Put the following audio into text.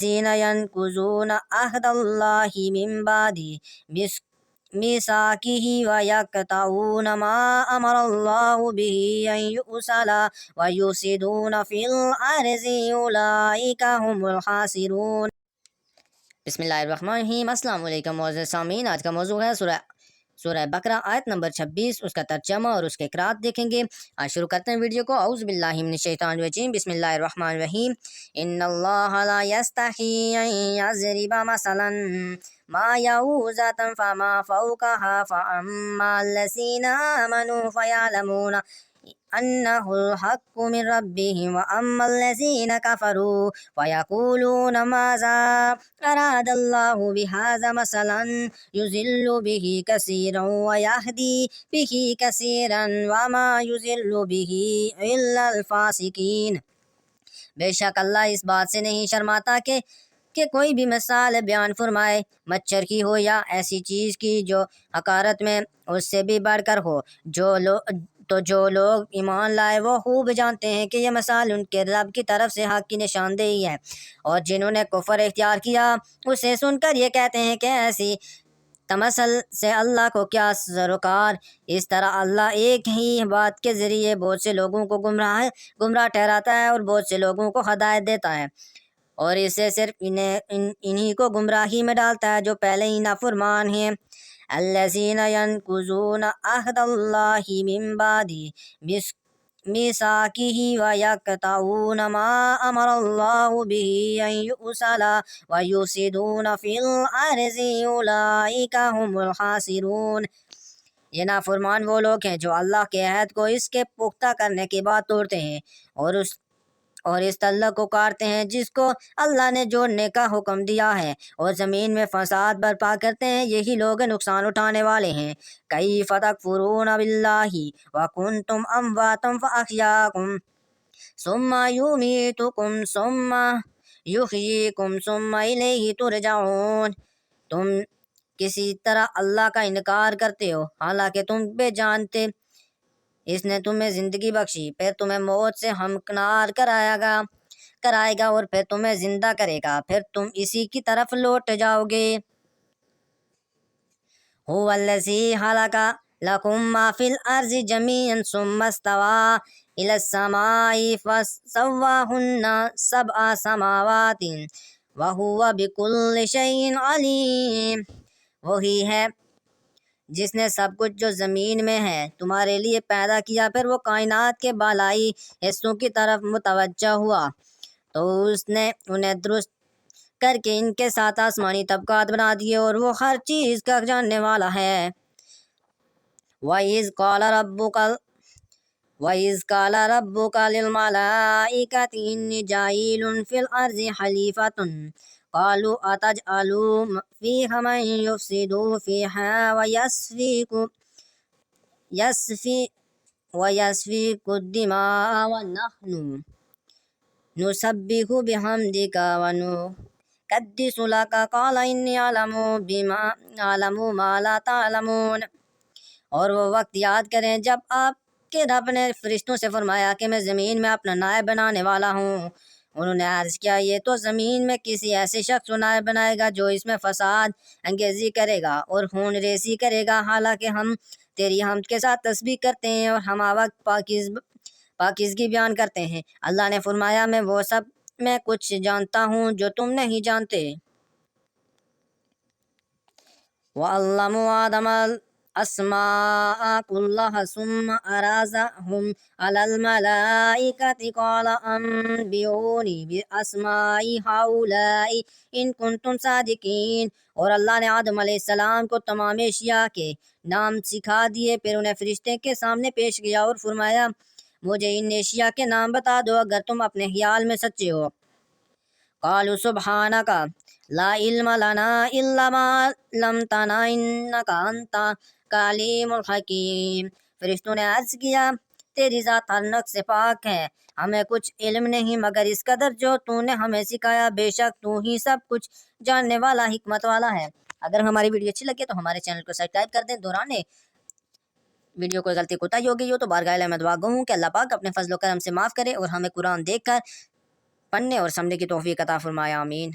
الذين ينقضون عهد الله من بعد ميثاقه ويقطعون ما أمر الله به أن يوصل ويفسدون في الأرض أولئك هم الخاسرون۔ بسم اللہ الرحمن الرحیم۔ السلام علیکم معزز سامعین، آج کا موضوع ہے سورہ بقرہ آیت نمبر 26، اس کا ترجمہ اور اس کے قرات دیکھیں گے۔ آج شروع کرتے ہیں ویڈیو کو۔ اعوذ باللہ من الشیطان الرجیم، بسم اللہ الرحمن الرحیم۔ ان اللہ لا یستحی ان یضرب مثلا ما یعوذۃ فما فوقها فاما الذین آمنوا فیعلمون انہ الحق من ربهم واما الذین کفروا فیقولون ماذا اراد اللہ بہذا مثلا یضل به کثیرا ویہدی به کثیرا وما یضل به الا الفاسقین۔ بے شک اللہ اس بات سے نہیں شرماتا کہ کوئی بھی مثال بیان فرمائے، مچھر کی ہو یا ایسی چیز کی جو حقارت میں اس سے بھی بڑھ کر ہو۔ جو لوگ ایمان لائے وہ خوب جانتے ہیں کہ یہ مثال ان کے رب کی طرف سے حق کی نشاندہی ہے، اور جنہوں نے کفر اختیار کیا اسے سن کر یہ کہتے ہیں کہ ایسی تمثل سے اللہ کو کیا سروکار۔ اس طرح اللہ ایک ہی بات کے ذریعے بہت سے لوگوں کو گمراہ ٹھہراتا ہے اور بہت سے لوگوں کو ہدایت دیتا ہے، اور اسے صرف انہی کو گمراہی میں ڈالتا ہے جو پہلے ہی نافرمان ہیں۔ الذین ینقضون عہد اللہ من بعد میثاقہ ویقطعون ما امر اللہ به ان یوصل ویفسدون فی الارض اولئک هم الخاسرون۔ یہ نافرمان وہ لوگ ہیں جو اللہ کے عہد کو اس کے پختہ کرنے کے بعد توڑتے ہیں اور اس تعلق کو کاٹتے ہیں جس کو اللہ نے جوڑنے کا حکم دیا ہے، اور زمین میں فساد برپا کرتے ہیں۔ یہی لوگ نقصان اٹھانے والے ہیں۔ کیف تکفرون باللہ وکنتم امواتا فاحیاکم ثم یمیتکم ثم یحییکم ثم الیہ ترجعون۔ تم کسی طرح اللہ کا انکار کرتے ہو حالانکہ تم بے جانتے اس نے تمہیں زندگی بخشی، پھر تمہیں موت سے ہمکنار کرائے گا اور پھر تمہیں زندہ کرے گا، پھر تم اسی کی طرف لوٹ جاؤ گے۔ هو الذی خلق لکم ما فی الارض جمیعا ثم استوی الی السماء فسواہن سبع سماوات وہو بکل شیء علیم۔ وہی ہے جس نے سب کچھ جو زمین میں ہے تمہارے لیے پیدا کیا، پھر وہ کائنات کے بالائی حصوں کی طرف متوجہ ہوا تو اس نے انہیں درست کر کے ان کے ساتھ آسمانی طبقات بنا دیے، اور وہ ہر چیز کا جاننے والا ہے۔ وَإِذْ قَالَ رَبُّكَ لِلْمَلَائِكَةِ إِنِّي جَاعِلٌ فِي الْأَرْضِ خَلِيفَةً قَالُوا أَتَجْعَلُ فِيهَا مَن يُفْسِدُ فِيهَا وَيَسْفِكُ الدِّمَاءَ وَنَحْنُ نُسَبِّحُ بِحَمْدِكَ وَنُقَدِّسُ لَكَ قَالَ إِنِّي أَعْلَمُ مَا لَا تَعْلَمُونَ۔ اور وہ وقت یاد کریں جب آپ کے رب نے فرشتوں سے فرمایا کہ میں زمین میں اپنا نائب بنانے والا ہوں۔ انہوں نے عرض کیا یہ تو زمین میں کسی ایسے شخص کو نائب بنائے گا جو اس میں فساد انگیزی کرے گا اور خون ریزی کرے گا، حالانکہ ہم تیری حمد کے ساتھ تسبیح کرتے ہیں اور ہم وقت پاکیزگی بیان کرتے ہیں۔ اللہ نے فرمایا میں وہ سب میں کچھ جانتا ہوں جو تم نہیں جانتے۔ وَعَلَّمَ آدَمَ الْأَسْمَاءَ كُلَّهَا ثُمَّ عَرَضَهُمْ عَلَى الْمَلَائِكَةِ قَالَ أَنبِئُونِي بِأَسْمَاءِ هَؤُلَاءِ إِن كُنتُمْ صَادِقِينَ۔ اور اللہ نے آدم علیہ السلام کو تمام اشیاء کے نام سکھا دیے، پھر انہیں فرشتے کے سامنے پیش کیا اور فرمایا مجھے ان اشیاء کے نام بتا دو اگر تم اپنے خیال میں سچے ہو۔ قالوا سبحانک لا علم لنا الا ما علمتنا انک انت العلیم الحکیم۔ فرشتوں نے عرض کیا تیری ذات ہر نقص سے پاک ہے، ہمیں کچھ علم نہیں مگر اس قدر جو تو نے ہمیں سکھایا، بے شک تو ہی سب کچھ جاننے والا حکمت والا ہے۔ اگر ہماری ویڈیو اچھی لگے تو ہمارے چینل کو سبسکرائب کر دیں۔ دوران ویڈیو کوئی غلطی کوتاہی ہو گئی ہو تو بارگاہ الہی میں دعا گو ہوں کہ اللہ پاک اپنے فضل و کرم سے معاف کرے اور ہمیں قرآن دیکھ کر پڑھنے اور سمجھنے کی توفیق عطا فرمائے، آمین۔